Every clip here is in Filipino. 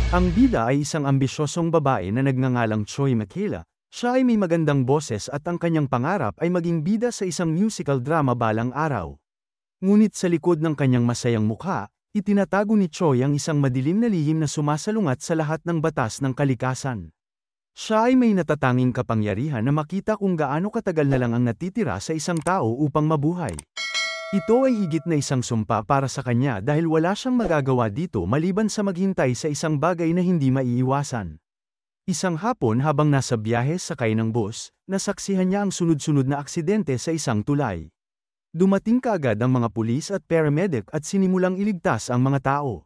Ang bida ay isang ambisyosong babae na nagngangalang Choi Michaela. Siya ay may magandang boses at ang kanyang pangarap ay maging bida sa isang musical drama balang araw. Ngunit sa likod ng kanyang masayang mukha, itinatago ni Choi ang isang madilim na lihim na sumasalungat sa lahat ng batas ng kalikasan. Siya ay may natatanging kapangyarihan na makita kung gaano katagal na lang ang natitira sa isang tao upang mabuhay. Ito ay higit na isang sumpa para sa kanya dahil wala siyang magagawa dito maliban sa maghintay sa isang bagay na hindi maiiwasan. Isang hapon habang nasa biyahe sakay ng bus, nasaksihan niya ang sunod-sunod na aksidente sa isang tulay. Dumating kaagad ang mga pulis at paramedic at sinimulang iligtas ang mga tao.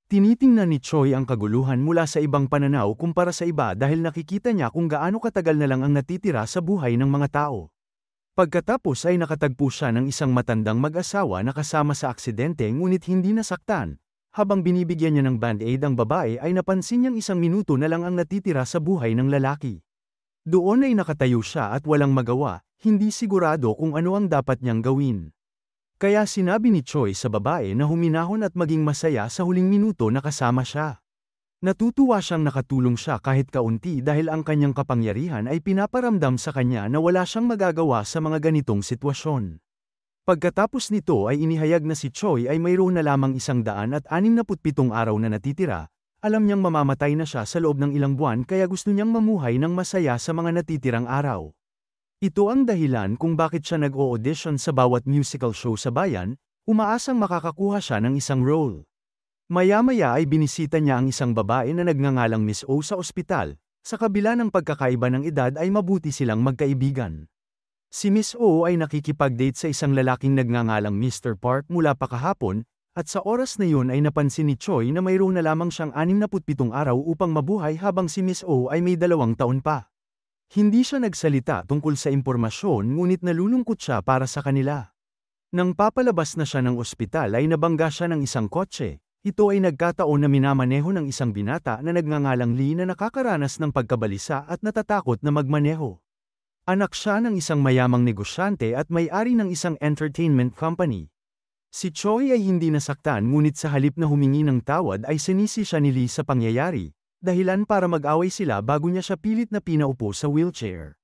Tinitingnan ni Choi ang kaguluhan mula sa ibang pananaw kumpara sa iba dahil nakikita niya kung gaano katagal na lang ang natitira sa buhay ng mga tao. Pagkatapos ay nakatagpo siya ng isang matandang mag-asawa na kasama sa aksidente ngunit hindi nasaktan. Habang binibigyan niya ng band-aid ang babae ay napansin niyang 1 minuto na lang ang natitira sa buhay ng lalaki. Doon ay nakatayo siya at walang magawa, hindi sigurado kung ano ang dapat niyang gawin. Kaya sinabi ni Choi sa babae na huminahon at maging masaya sa huling minuto na kasama siya. Natutuwa siyang nakatulong siya kahit kaunti dahil ang kanyang kapangyarihan ay pinaparamdam sa kanya na wala siyang magagawa sa mga ganitong sitwasyon. Pagkatapos nito ay inihayag na si Choi ay mayroon na lamang 167 araw na natitira, alam niyang mamamatay na siya sa loob ng ilang buwan kaya gusto niyang mamuhay ng masaya sa mga natitirang araw. Ito ang dahilan kung bakit siya nag-o-audition sa bawat musical show sa bayan, umaasang makakakuha siya ng isang role. Maya-maya ay binisita niya ang isang babae na nagngangalang Miss O sa ospital, sa kabila ng pagkakaiba ng edad ay mabuti silang magkaibigan. Si Miss O ay nakikipag-date sa isang lalaking nagngangalang Mr. Park mula pa kahapon, at sa oras na yun ay napansin ni Choi na mayroon na lamang siyang 67 araw upang mabuhay habang si Miss O ay may 2 taon pa. Hindi siya nagsalita tungkol sa impormasyon ngunit nalulungkot siya para sa kanila. Nang papalabas na siya ng ospital ay nabangga siya ng isang kotse. Ito ay nagkataon na minamaneho ng isang binata na nagngangalang Lee na nakakaranas ng pagkabalisa at natatakot na magmaneho. Anak siya ng isang mayamang negosyante at may-ari ng isang entertainment company. Si Choi ay hindi nasaktan ngunit sa halip na humingi ng tawad ay sinisi siya ni Lee sa pangyayari, dahilan para mag-away sila bago niya siya pilit na pinaupo sa wheelchair.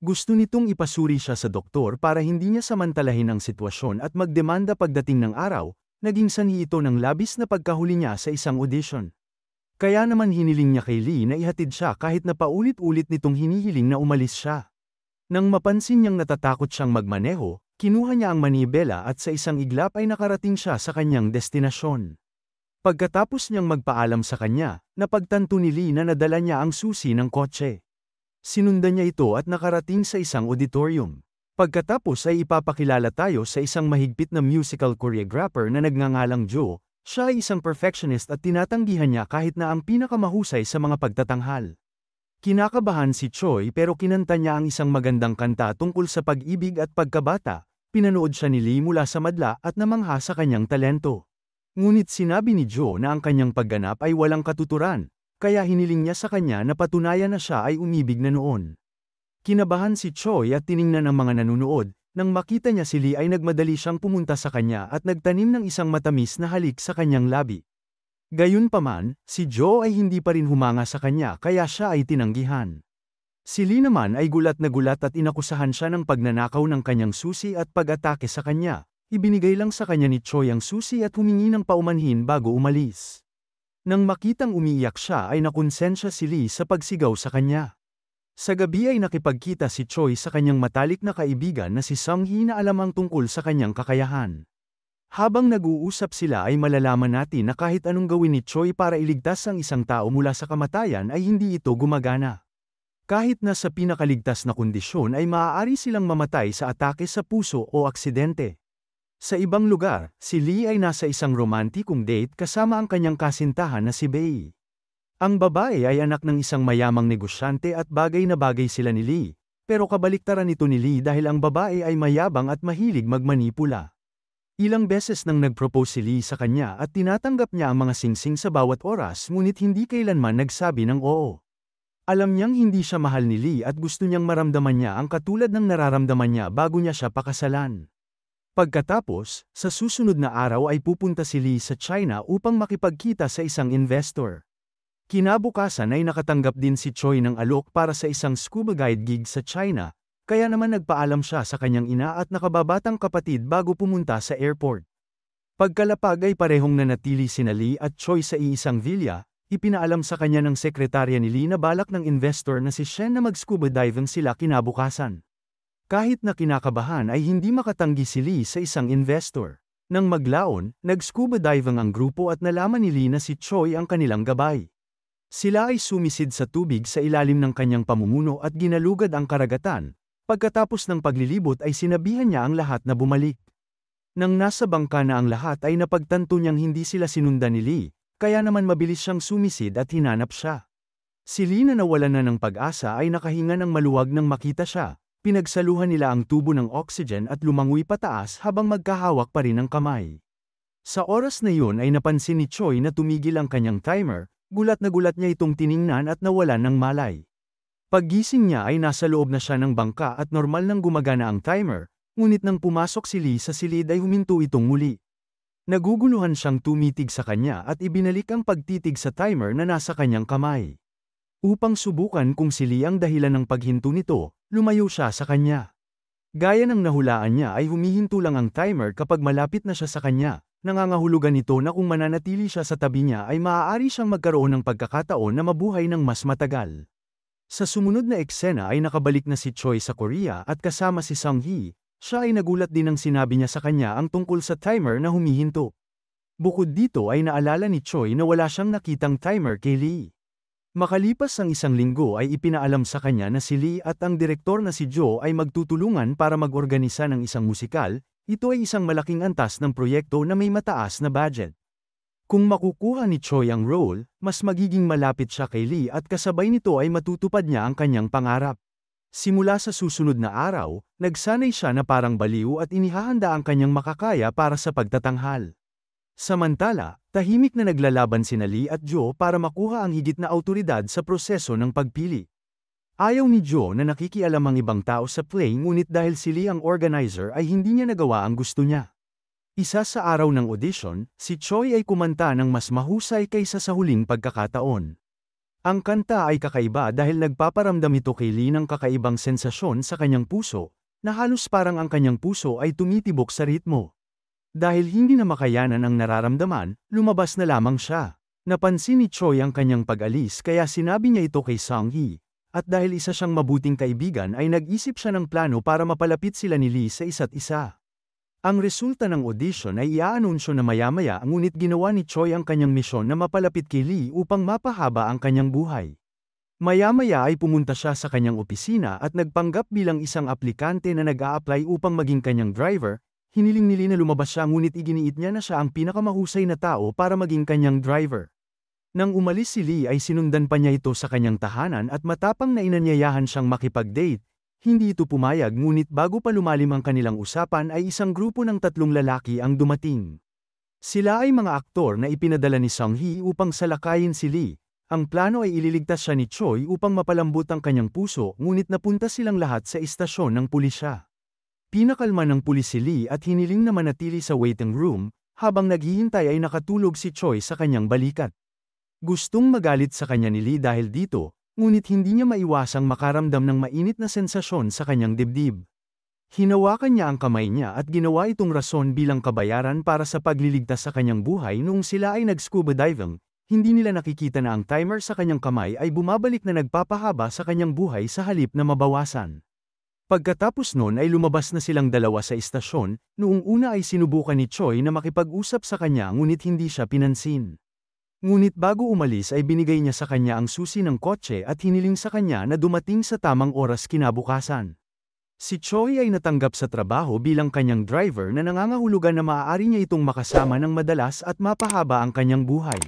Gusto nitong ipasuri siya sa doktor para hindi niya samantalahin ang sitwasyon at magdemanda pagdating ng araw. Naging sanhi ito ng labis na pagkahuli niya sa isang audition. Kaya naman hiniling niya kay Lee na ihatid siya kahit na paulit-ulit nitong hinihiling na umalis siya. Nang mapansin niyang natatakot siyang magmaneho, kinuha niya ang manibela at sa isang iglap ay nakarating siya sa kanyang destinasyon. Pagkatapos niyang magpaalam sa kanya, napagtanto ni Lee na nadala niya ang susi ng kotse. Sinundan niya ito at nakarating sa isang auditorium. Pagkatapos ay ipapakilala tayo sa isang mahigpit na musical choreographer na nagngangalang Joe. Siya ay isang perfectionist at tinatanggihan niya kahit na ang pinakamahusay sa mga pagtatanghal. Kinakabahan si Choi pero kinanta niya ang isang magandang kanta tungkol sa pag-ibig at pagkabata. Pinanood siya ni Lee mula sa madla at namangha sa kanyang talento. Ngunit sinabi ni Joe na ang kanyang pagganap ay walang katuturan, kaya hiniling niya sa kanya na patunayan na siya ay umibig na noon. Kinabahan si Choi at tiningnan ang mga nanunood, nang makita niya si Lee ay nagmadali siyang pumunta sa kanya at nagtanim ng isang matamis na halik sa kanyang labi. Gayunpaman, si Joe ay hindi pa rin humanga sa kanya kaya siya ay tinanggihan. Si Lee naman ay gulat na gulat at inakusahan siya ng pagnanakaw ng kanyang susi at pag-atake sa kanya. Ibinigay lang sa kanya ni Choi ang susi at humingi ng paumanhin bago umalis. Nang makitang umiiyak siya ay nakonsensya si Lee sa pagsigaw sa kanya. Sa gabi ay nakipagkita si Choi sa kanyang matalik na kaibigan na si Sung-hee na alam ang tungkol sa kanyang kakayahan. Habang nag-uusap sila ay malalaman natin na kahit anong gawin ni Choi para iligtas ang isang tao mula sa kamatayan ay hindi ito gumagana. Kahit na sa pinakaligtas na kondisyon ay maaari silang mamatay sa atake sa puso o aksidente. Sa ibang lugar, si Lee ay nasa isang romantikong date kasama ang kanyang kasintahan na si Bae. Ang babae ay anak ng isang mayamang negosyante at bagay na bagay sila ni Lee, pero kabaliktaran nito ni Lee dahil ang babae ay mayabang at mahilig magmanipula. Ilang beses nang nag-propose si Lee sa kanya at tinatanggap niya ang mga singsing sa bawat oras ngunit hindi kailanman nagsabi ng oo. Alam niyang hindi siya mahal ni Lee at gusto niyang maramdaman niya ang katulad ng nararamdaman niya bago niya siya pakasalan. Pagkatapos, sa susunod na araw ay pupunta si Lee sa China upang makipagkita sa isang investor. Kinabukasan ay nakatanggap din si Choi ng alok para sa isang scuba guide gig sa China, kaya naman nagpaalam siya sa kanyang ina at nakababatang kapatid bago pumunta sa airport. Pagkalapag ay parehong nanatili sina Lee at Choi sa iisang villa, ipinaalam sa kanya ng sekretarya ni Lee na balak ng investor na si Shen na mag-scuba diving sila kinabukasan. Kahit na kinakabahan ay hindi makatanggi si Lee sa isang investor. Nang maglaon, nag-scuba diving ang grupo at nalaman ni Lee na si Choi ang kanilang gabay. Sila ay sumisid sa tubig sa ilalim ng kanyang pamumuno at ginalugad ang karagatan. Pagkatapos ng paglilibot ay sinabihan niya ang lahat na bumalik. Nang nasa bangka na ang lahat ay napagtanto niyang hindi sila sinundan ni Lee, kaya naman mabilis siyang sumisid at hinanap siya. Si Lee na nawalan na ng pag-asa ay nakahinga ng maluwag nang makita siya. Pinagsaluhan nila ang tubo ng oxygen at lumangoy pataas habang magkahawak pa rin ang kamay. Sa oras na yun ay napansin ni Choi na tumigil ang kanyang timer, gulat na gulat niya itong tiningnan at nawalan ng malay. Paggising niya ay nasa loob na siya ng bangka at normal nang gumagana ang timer, ngunit nang pumasok si Lee sa silid ay huminto itong muli. Naguguluhan siyang tumitig sa kanya at ibinalik ang pagtitig sa timer na nasa kanyang kamay. Upang subukan kung si Lee ang dahilan ng paghinto nito, lumayo siya sa kanya. Gaya ng nahulaan niya ay humihinto lang ang timer kapag malapit na siya sa kanya, nangangahulugan ito na kung mananatili siya sa tabi niya ay maaari siyang magkaroon ng pagkakataon na mabuhay ng mas matagal. Sa sumunod na eksena ay nakabalik na si Choi sa Korea at kasama si Sung-hee. Siya ay nagulat din nang sinabi niya sa kanya ang tungkol sa timer na humihinto. Bukod dito ay naalala ni Choi na wala siyang nakitang timer kay Lee. Makalipas ang isang linggo ay ipinaalam sa kanya na si Lee at ang direktor na si Jo ay magtutulungan para mag-organisa ng isang musikal. Ito ay isang malaking antas ng proyekto na may mataas na budget. Kung makukuha ni Choi ang role, mas magiging malapit siya kay Lee at kasabay nito ay matutupad niya ang kanyang pangarap. Simula sa susunod na araw, nagsanay siya na parang baliw at inihahanda ang kanyang makakaya para sa pagtatanghal. Samantala, tahimik na naglalaban sina Lee at Jo para makuha ang higit na awtoridad sa proseso ng pagpili. Ayaw ni Jo na nakikialam ang ibang tao sa play ngunit dahil si Lee ang organizer ay hindi niya nagawa ang gusto niya. Isa sa araw ng audition, si Choi ay kumanta ng mas mahusay kaysa sa huling pagkakataon. Ang kanta ay kakaiba dahil nagpaparamdam ito kay Lee ng kakaibang sensasyon sa kanyang puso, na halos parang ang kanyang puso ay tumitibok sa ritmo. Dahil hindi na makayanan ang nararamdaman, lumabas na lamang siya. Napansin ni Choi ang kanyang pag-alis kaya sinabi niya ito kay Sung-hee. At dahil isa siyang mabuting kaibigan ay nag-isip siya ng plano para mapalapit sila ni Lee sa isa't isa. Ang resulta ng audition ay iaanunsyo na maya-maya ngunit ginawa ni Choi ang kanyang misyon na mapalapit kay Lee upang mapahaba ang kanyang buhay. Maya-maya ay pumunta siya sa kanyang opisina at nagpanggap bilang isang aplikante na nag-a-apply upang maging kanyang driver. Hiniling ni Lee na lumabas siya ngunit iginiit niya na siya ang pinakamahusay na tao para maging kanyang driver. Nang umalis si Lee ay sinundan pa niya ito sa kanyang tahanan at matapang na inanyayahan siyang makipag-date. Hindi ito pumayag ngunit bago pa lumalim ang kanilang usapan ay isang grupo ng 3 lalaki ang dumating. Sila ay mga aktor na ipinadala ni Sung-hee upang salakayin si Lee. Ang plano ay ililigtas siya ni Choi upang mapalambot ang kanyang puso ngunit napunta silang lahat sa istasyon ng pulisya. Pinakalma ng pulis si Lee at hiniling na manatili sa waiting room, habang naghihintay ay nakatulog si Choi sa kanyang balikat. Gustong magalit sa kanya ni Lee dahil dito, ngunit hindi niya maiwasang makaramdam ng mainit na sensasyon sa kanyang dibdib. Hinawakan niya ang kamay niya at ginawa itong rason bilang kabayaran para sa pagliligtas sa kanyang buhay noong sila ay nag-scuba diving. Hindi nila nakikita na ang timer sa kanyang kamay ay bumabalik na nagpapahaba sa kanyang buhay sa halip na mabawasan. Pagkatapos noon ay lumabas na silang dalawa sa istasyon, noong una ay sinubukan ni Choi na makipag-usap sa kanya ngunit hindi siya pinansin. Ngunit bago umalis ay binigay niya sa kanya ang susi ng kotse at hiniling sa kanya na dumating sa tamang oras kinabukasan. Si Choi ay natanggap sa trabaho bilang kanyang driver na nangangahulugan na maaari niya itong makasama ng madalas at mapahaba ang kanyang buhay.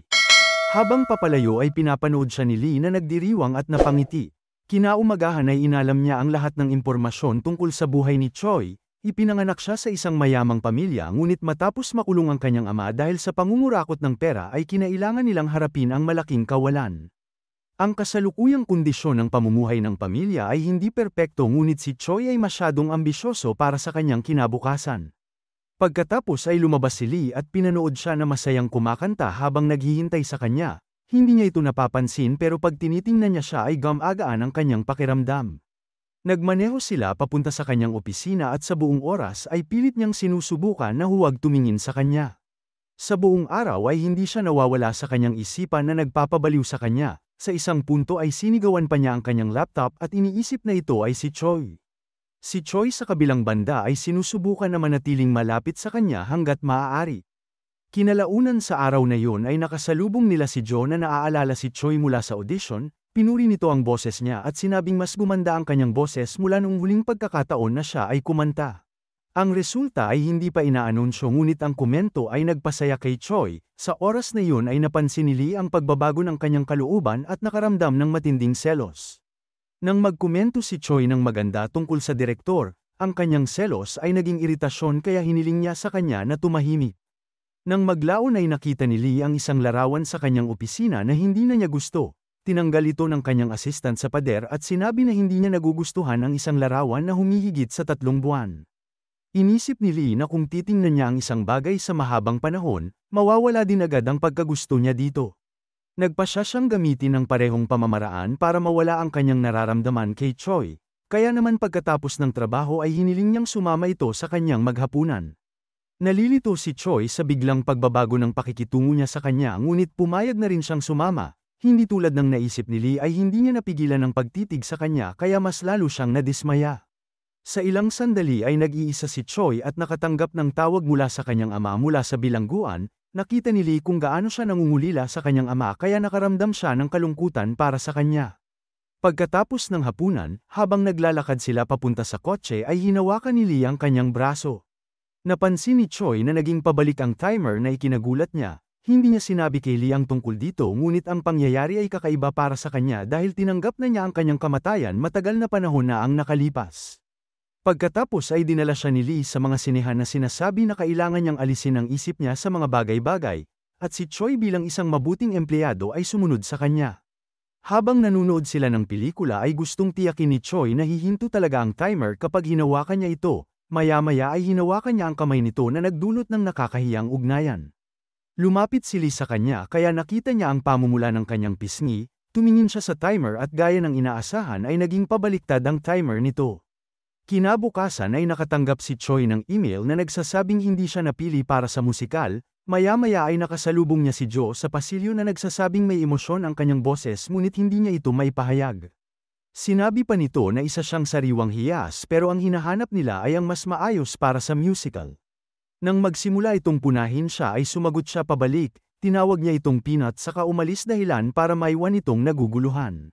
Habang papalayo ay pinapanood siya ni Lee na nagdiriwang at napangiti. Kinaumagahan ay inalam niya ang lahat ng impormasyon tungkol sa buhay ni Choi. Ipinanganak siya sa isang mayamang pamilya ngunit matapos makulong ang kanyang ama dahil sa pangungurakot ng pera ay kinailangan nilang harapin ang malaking kawalan. Ang kasalukuyang kondisyon ng pamumuhay ng pamilya ay hindi perpekto ngunit si Choi ay masyadong ambisyoso para sa kanyang kinabukasan. Pagkatapos ay lumabas si Lee at pinanood siya na masayang kumakanta habang naghihintay sa kanya. Hindi niya ito napapansin pero pag tinitingnan niya siya ay gumagaan ang kanyang pakiramdam. Nagmaneho sila papunta sa kanyang opisina at sa buong oras ay pilit niyang sinusubukan na huwag tumingin sa kanya. Sa buong araw ay hindi siya nawawala sa kanyang isipan na nagpapabaliw sa kanya. Sa isang punto ay sinigawan pa niya ang kanyang laptop at iniisip na ito ay si Choi. Si Choi sa kabilang banda ay sinusubukan na manatiling malapit sa kanya hanggat maaari. Kinalaunan sa araw na yun ay nakasalubong nila si Joe na naaalala si Choi mula sa audition, pinuri nito ang boses niya at sinabing mas gumanda ang kanyang boses mula nung huling pagkakataon na siya ay kumanta. Ang resulta ay hindi pa inaanunsyo ngunit ang komento ay nagpasaya kay Choi. Sa oras na yun ay napansin ni Lee ang pagbabago ng kanyang kalooban at nakaramdam ng matinding selos. Nang magkomento si Choi ng maganda tungkol sa direktor, ang kanyang selos ay naging iritasyon kaya hiniling niya sa kanya na tumahimik. Nang maglaon ay nakita ni Lee ang isang larawan sa kanyang opisina na hindi na niya gusto. Tinanggal ito ng kanyang assistant sa pader at sinabi na hindi niya nagugustuhan ang isang larawan na humihigit sa 3 buwan. Inisip ni Lee na kung titingnan niya ang isang bagay sa mahabang panahon, mawawala din agad ang pagkagusto niya dito. Nagpasya siyang gamitin ang parehong pamamaraan para mawala ang kanyang nararamdaman kay Choi. Kaya naman pagkatapos ng trabaho ay hiniling niyang sumama ito sa kanyang maghapunan. Nalilito si Choi sa biglang pagbabago ng pakikitungo niya sa kanya ngunit pumayag na rin siyang sumama. Hindi tulad ng naisip ni Lee ay hindi niya napigilan ang pagtitig sa kanya kaya mas lalo siyang nadismaya. Sa ilang sandali ay nag-iisa si Choi at nakatanggap ng tawag mula sa kanyang ama mula sa bilangguan. Nakita ni Lee kung gaano siya nangungulila sa kanyang ama kaya nakaramdam siya ng kalungkutan para sa kanya. Pagkatapos ng hapunan, habang naglalakad sila papunta sa kotse ay hinawakan ni Lee ang kanyang braso. Napansin ni Choi na naging pabalik ang timer na ikinagulat niya. Hindi niya sinabi kay Lee ang tungkol dito ngunit ang pangyayari ay kakaiba para sa kanya dahil tinanggap na niya ang kanyang kamatayan matagal na panahon na ang nakalipas. Pagkatapos ay dinala siya ni Lee sa mga sinehan na sinasabi na kailangan niyang alisin ang isip niya sa mga bagay-bagay, at si Choi bilang isang mabuting empleyado ay sumunod sa kanya. Habang nanunood sila ng pelikula ay gustong tiyakin ni Choi na hihinto talaga ang timer kapag hinawakan niya ito. Maya-maya ay hinawakan niya ang kamay nito na nagdulot ng nakakahiyang ugnayan. Lumapit si Lee sa kanya kaya nakita niya ang pamumula ng kanyang pisngi, tumingin siya sa timer at gaya ng inaasahan ay naging pabaliktad ang timer nito. Kinabukasan ay nakatanggap si Choi ng email na nagsasabing hindi siya napili para sa musikal, maya-maya ay nakasalubong niya si Joe sa pasilyo na nagsasabing may emosyon ang kanyang boses ngunit hindi niya ito maipahayag. Sinabi pa nito na isa siyang sariwang hiyas pero ang hinahanap nila ay ang mas maayos para sa musical. Nang magsimula itong punahin siya ay sumagot siya pabalik, tinawag niya itong peanut saka umalis dahilan para maiwan itong naguguluhan.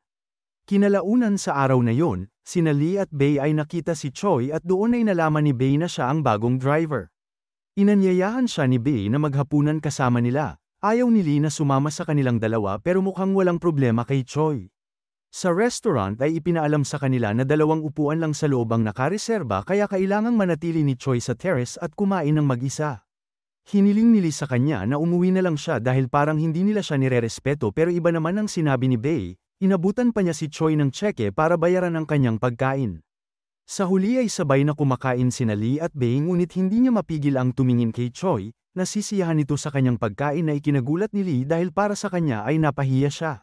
Kinalaunan sa araw na yon, sina Lee at Bae ay nakita si Choi at doon ay nalaman ni Bae na siya ang bagong driver. Inanyayahan siya ni Bae na maghapunan kasama nila. Ayaw ni Lee na sumama sa kanilang dalawa pero mukhang walang problema kay Choi. Sa restaurant ay ipinaalam sa kanila na 2 upuan lang sa loob ang nakareserba kaya kailangang manatili ni Choi sa terrace at kumain ng mag-isa. Hiniling ni Lee sa kanya na umuwi na lang siya dahil parang hindi nila siya nirerespeto pero iba naman ang sinabi ni Bae, inabutan pa niya si Choi ng tseke para bayaran ang kanyang pagkain. Sa huli ay sabay na kumakain sina Lee at Bae ngunit hindi niya mapigil ang tumingin kay Choi, nasisiyahan ito sa kanyang pagkain na ikinagulat ni Lee dahil para sa kanya ay napahiya siya.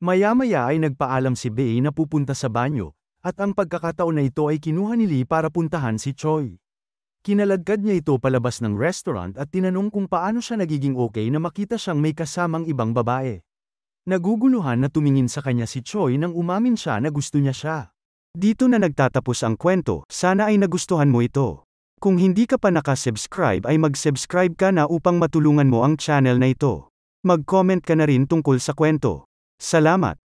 Maya-maya ay nagpaalam si Bae na pupunta sa banyo, at ang pagkakataon na ito ay kinuha ni Lee para puntahan si Choi. Kinaladkad niya ito palabas ng restaurant at tinanong kung paano siya nagiging okay na makita siyang may kasamang ibang babae. Naguguluhan na tumingin sa kanya si Choi nang umamin siya na gusto niya siya. Dito na nagtatapos ang kwento, sana ay nagustuhan mo ito. Kung hindi ka pa nakasubscribe ay mag-subscribe ka na upang matulungan mo ang channel na ito. Mag-comment ka na rin tungkol sa kwento. Salamat!